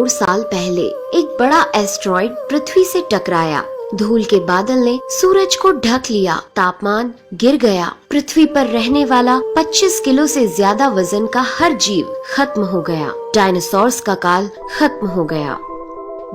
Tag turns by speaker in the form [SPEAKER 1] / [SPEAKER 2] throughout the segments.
[SPEAKER 1] करोड़ साल पहले एक बड़ा एस्ट्रॉइड पृथ्वी से टकराया। धूल के बादल ने सूरज को ढक लिया, तापमान गिर गया। पृथ्वी पर रहने वाला 25 किलो से ज्यादा वजन का हर जीव खत्म हो गया। डायनासोर्स का काल खत्म हो गया।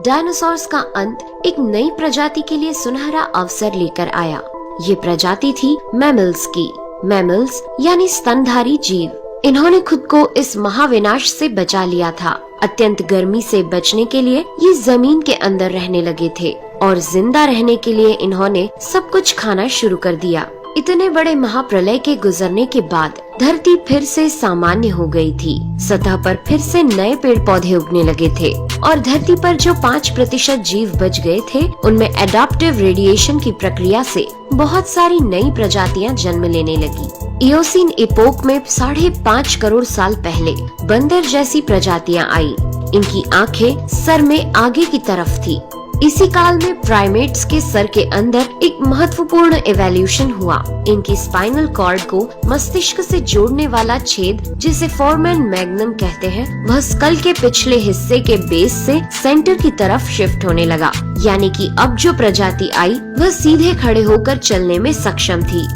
[SPEAKER 1] डायनासोर्स का अंत एक नई प्रजाति के लिए सुनहरा अवसर लेकर आया। ये प्रजाति थी मैमल्स की। मैमल्स यानी स्तनधारी जीव। इन्होंने खुद को इस महाविनाश से बचा लिया था। अत्यंत गर्मी से बचने के लिए ये जमीन के अंदर रहने लगे थे और जिंदा रहने के लिए इन्होंने सब कुछ खाना शुरू कर दिया। इतने बड़े महाप्रलय के गुजरने के बाद धरती फिर से सामान्य हो गई थी। सतह पर फिर से नए पेड़ पौधे उगने लगे थे और धरती पर जो 5% जीव बच गए थे, उनमें एडाप्टिव रेडिएशन की प्रक्रिया से बहुत सारी नई प्रजातियां जन्म लेने लगी। इयोसीन इपोक में 5.5 करोड़ साल पहले बंदर जैसी प्रजातियां आई। इनकी आंखें सर में आगे की तरफ थी। इसी काल में प्राइमेट्स के सर के अंदर एक महत्वपूर्ण एवोल्यूशन हुआ। इनकी स्पाइनल कॉर्ड को मस्तिष्क से जोड़ने वाला छेद, जिसे फोरमेन मैग्नम कहते हैं, वह स्कल के पिछले हिस्से के बेस से सेंटर की तरफ शिफ्ट होने लगा। यानी कि अब जो प्रजाति आई वह सीधे खड़े होकर चलने में सक्षम थी।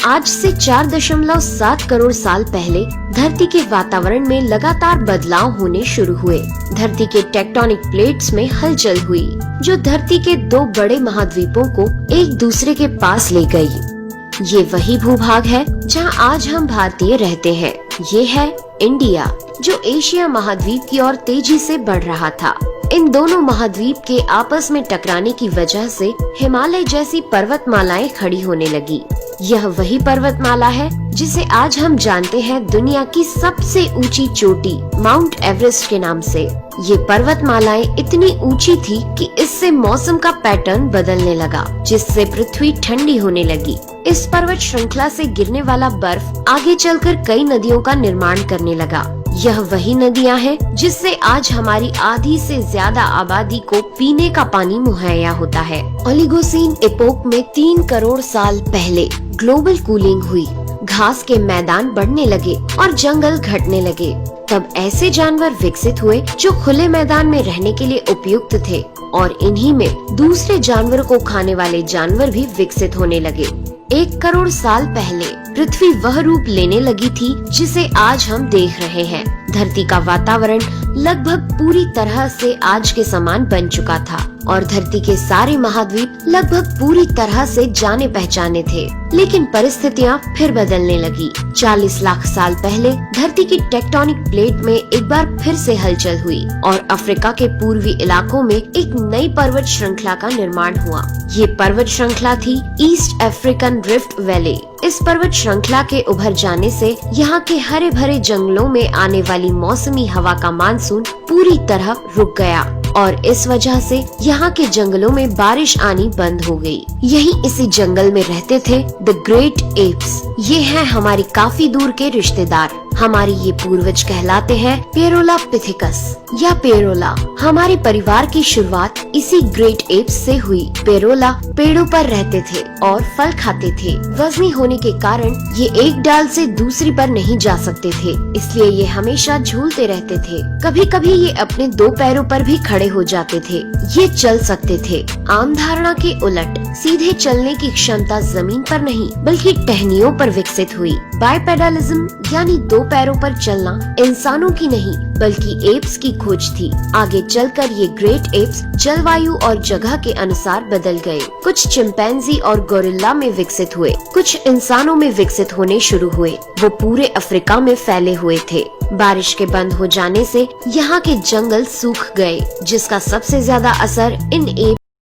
[SPEAKER 1] आज से 4.7 करोड़ साल पहले धरती के वातावरण में लगातार बदलाव होने शुरू हुए। धरती के टेक्टोनिक प्लेट्स में हलचल हुई, जो धरती के 2 बड़े महाद्वीपों को एक दूसरे के पास ले गई। ये वही भूभाग है जहां आज हम भारतीय रहते हैं। ये है इंडिया, जो एशिया महाद्वीप की ओर तेजी से बढ़ रहा था। इन दोनों महाद्वीप के आपस में टकराने की वजह से हिमालय जैसी पर्वतमालाएं खड़ी होने लगी। यह वही पर्वतमाला है जिसे आज हम जानते हैं दुनिया की सबसे ऊंची चोटी माउंट एवरेस्ट के नाम से। ये पर्वतमालाएं इतनी ऊंची थी कि इससे मौसम का पैटर्न बदलने लगा, जिससे पृथ्वी ठंडी होने लगी। इस पर्वत श्रृंखला से गिरने वाला बर्फ आगे चलकर कई नदियों का निर्माण करने लगा। यह वही नदियां हैं जिससे आज हमारी आधी से ज्यादा आबादी को पीने का पानी मुहैया होता है। ओलिगोसीन एपोक में 3 करोड़ साल पहले ग्लोबल कूलिंग हुई। घास के मैदान बढ़ने लगे और जंगल घटने लगे। तब ऐसे जानवर विकसित हुए जो खुले मैदान में रहने के लिए उपयुक्त थे, और इन्हीं में दूसरे जानवरों को खाने वाले जानवर भी विकसित होने लगे। 1 करोड़ साल पहले पृथ्वी वह रूप लेने लगी थी जिसे आज हम देख रहे हैं। धरती का वातावरण लगभग पूरी तरह से आज के समान बन चुका था और धरती के सारे महाद्वीप लगभग पूरी तरह से जाने पहचाने थे। लेकिन परिस्थितियां फिर बदलने लगी। 40 लाख साल पहले धरती की टेक्टोनिक प्लेट में एक बार फिर से हलचल हुई और अफ्रीका के पूर्वी इलाकों में एक नई पर्वत श्रृंखला का निर्माण हुआ। ये पर्वत श्रृंखला थी ईस्ट अफ्रीकन रिफ्ट वैली। इस पर्वत श्रृंखला के उभर जाने से यहाँ के हरे भरे जंगलों में आने वाली मौसमी हवा का मानसून पूरी तरह रुक गया और इस वजह से यहाँ के जंगलों में बारिश आनी बंद हो गई। यही इसी जंगल में रहते थे द ग्रेट एप्स। ये हैं हमारी काफी दूर के रिश्तेदार। हमारे ये पूर्वज कहलाते हैं पेरोलापिथिकस या पेरोला। हमारे परिवार की शुरुआत इसी ग्रेट एप्स से हुई। पेरोला पेड़ों पर रहते थे और फल खाते थे। वजनी होने के कारण ये एक डाल से दूसरी पर नहीं जा सकते थे, इसलिए ये हमेशा झूलते रहते थे। कभी कभी ये अपने 2 पैरों पर भी खड़े हो जाते थे। ये चल सकते थे। आम धारणा के उलट सीधे चलने की क्षमता जमीन पर नहीं बल्कि टहनियों पर विकसित हुई। बाइपेडलिज्म यानी 2 पैरों पर चलना इंसानों की नहीं बल्कि एप्स की खोज थी। आगे चलकर ये ग्रेट एप्स जलवायु और जगह के अनुसार बदल गए। कुछ चिंपैंजी और गोरिल्ला में विकसित हुए, कुछ इंसानों में विकसित होने शुरू हुए। वो पूरे अफ्रीका में फैले हुए थे। बारिश के बंद हो जाने से यहाँ के जंगल सूख गए, जिसका सबसे ज्यादा असर इन एप